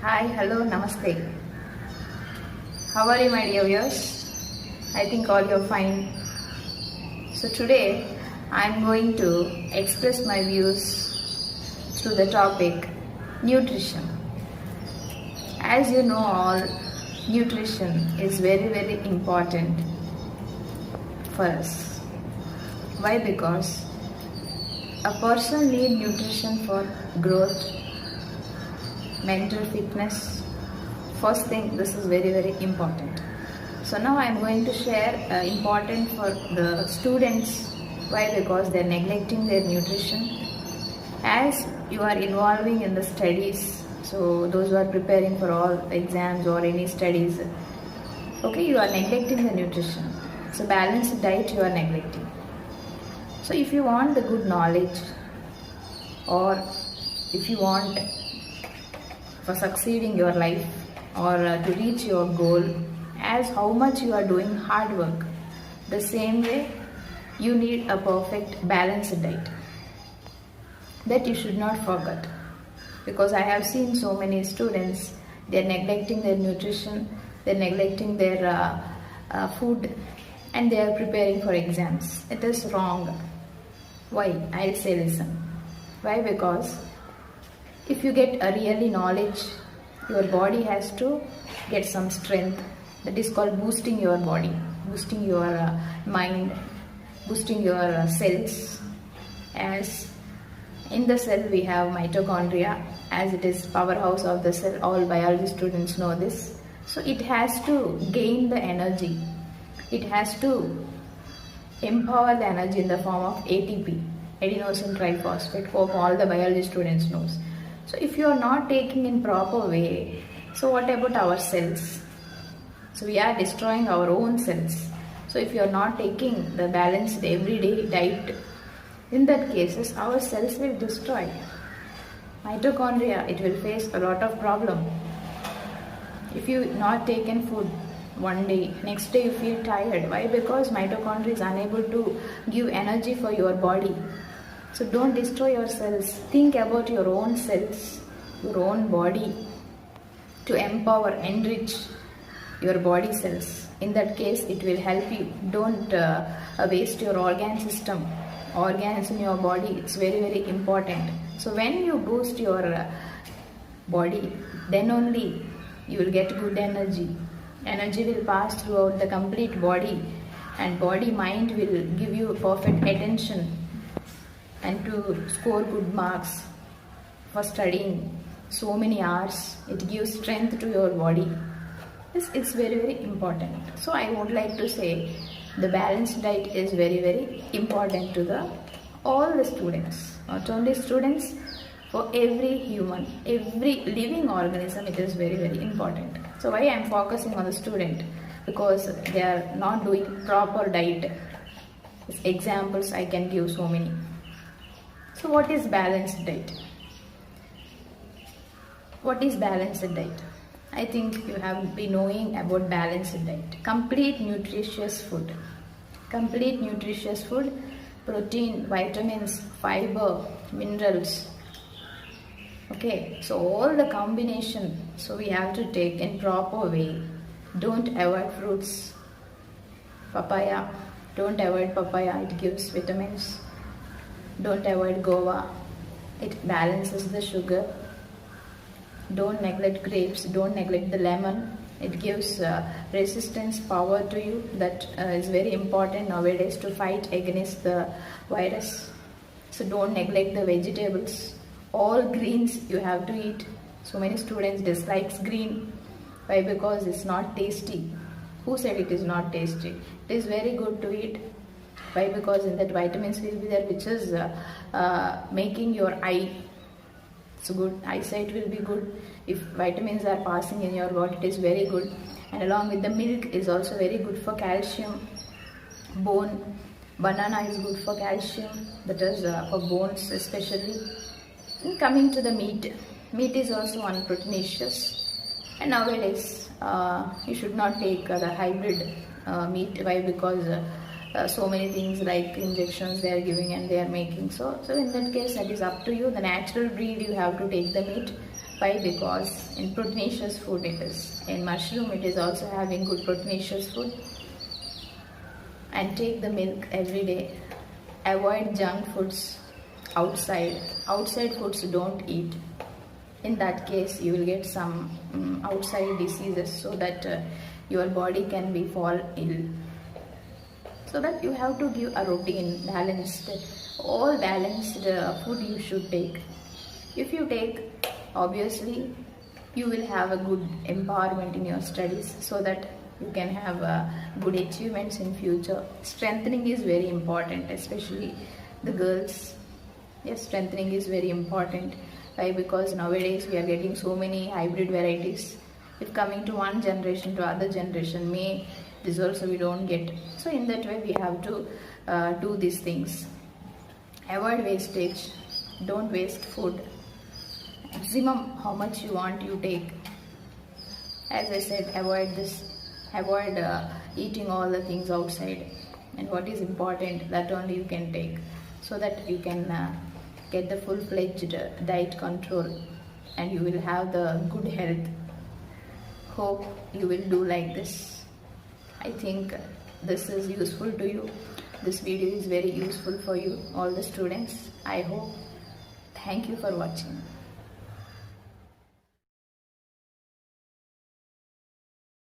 Hi, hello, namaste. How are you, my dear viewers? I think all you're fine. So today I'm going to express my views through the topic nutrition. As you know all, nutrition is very important for us. Why? Because a person needs nutrition for growth, mental fitness. First thing, this is very important. So now I am going to share important for the students. Why? Because they are neglecting their nutrition. As you are involving in the studies, so those who are preparing for all exams or any studies, okay, you are neglecting the nutrition. So balanced diet you are neglecting. So if you want the good knowledge, or if you want for succeeding your life, or to reach your goal, as how much you are doing hard work, the same way you need a perfect balanced diet. That you should not forget, because I have seen so many students, they are neglecting their nutrition, they are neglecting their food, and they are preparing for exams. It is wrong. Why? I'll say listen. Why? Because if you get a really knowledge, your body has to get some strength. That is called boosting your body, boosting your mind, boosting your cells. As in the cell we have mitochondria, as it is powerhouse of the cell. All biology students know this. So it has to gain the energy. It has to empower the energy in the form of ATP, adenosine triphosphate. Hope all the biology students knows. So if you are not taking in proper way, so what about our cells? So we are destroying our own cells. So if you are not taking the balanced everyday diet, in that cases our cells will destroy. Mitochondria, it will face a lot of problem. If you not taken food one day, next day you feel tired. Why? Because mitochondria is unable to give energy for your body. So don't destroy your cells. Think about your own cells, your own body, to empower, enrich your body cells. In that case, it will help you. Don't waste your organ system. Organs in your body, it's very important. So when you boost your body, then only you will get good energy. Energy will pass throughout the complete body, and body mind will give you perfect attention, and to score good marks for studying so many hours. It gives strength to your body. It's very important. So I would like to say the balanced diet is very important to all the students. Not only students, for every human, every living organism, it is very important. So why I am focusing on the student? Because they are not doing proper diet. Examples I can give so many. So what is balanced diet? What is balanced diet? I think you have been knowing about balanced diet. Complete nutritious food. Complete nutritious food, protein, vitamins, fiber, minerals. Okay, so all the combination, so we have to take in proper way. Don't avoid fruits. Papaya, don't avoid papaya, it gives vitamins. Don't avoid guava, it balances the sugar. Don't neglect grapes, don't neglect the lemon, it gives resistance power to you. That is very important nowadays to fight against the virus. So don't neglect the vegetables. All greens you have to eat. So many students dislikes green. Why? Because it's not tasty. Who said it is not tasty? It is very good to eat. Why? Because in that vitamins will be there, which is making your eye so good. Eyesight will be good. If vitamins are passing in your body, it is very good. And along with the milk is also very good for calcium. Bone, banana is good for calcium. That is for bones especially. And coming to the meat, meat is also unproteinaceous. And nowadays you should not take the hybrid meat. Why? Because so many things like injections they are giving and they are making. So in that case, that is up to you. The natural breed, you have to take the meat. Why? Because in proteinaceous food it is. In mushroom it is also having good proteinaceous food. And take the milk every day. Avoid junk foods outside. Outside foods don't eat. In that case you will get some outside diseases, so that your body can be fall ill. So that you have to give a routine, balanced, all balanced food you should take. If you take, obviously you will have a good empowerment in your studies, so that you can have good achievements in future. Strengthening is very important, especially the girls. Yes, strengthening is very important. Why? Because nowadays we are getting so many hybrid varieties. If coming to one generation to other generation, this also we don't get. So in that way we have to do these things. Avoid wastage. Don't waste food. Maximum how much you want you take. As I said, avoid this. Avoid eating all the things outside. And what is important, that only you can take, so that you can get the full-fledged diet control and you will have the good health. Hope you will do like this. I think this is useful to you. This video is very useful for you, all the students. I hope. Thank you for watching.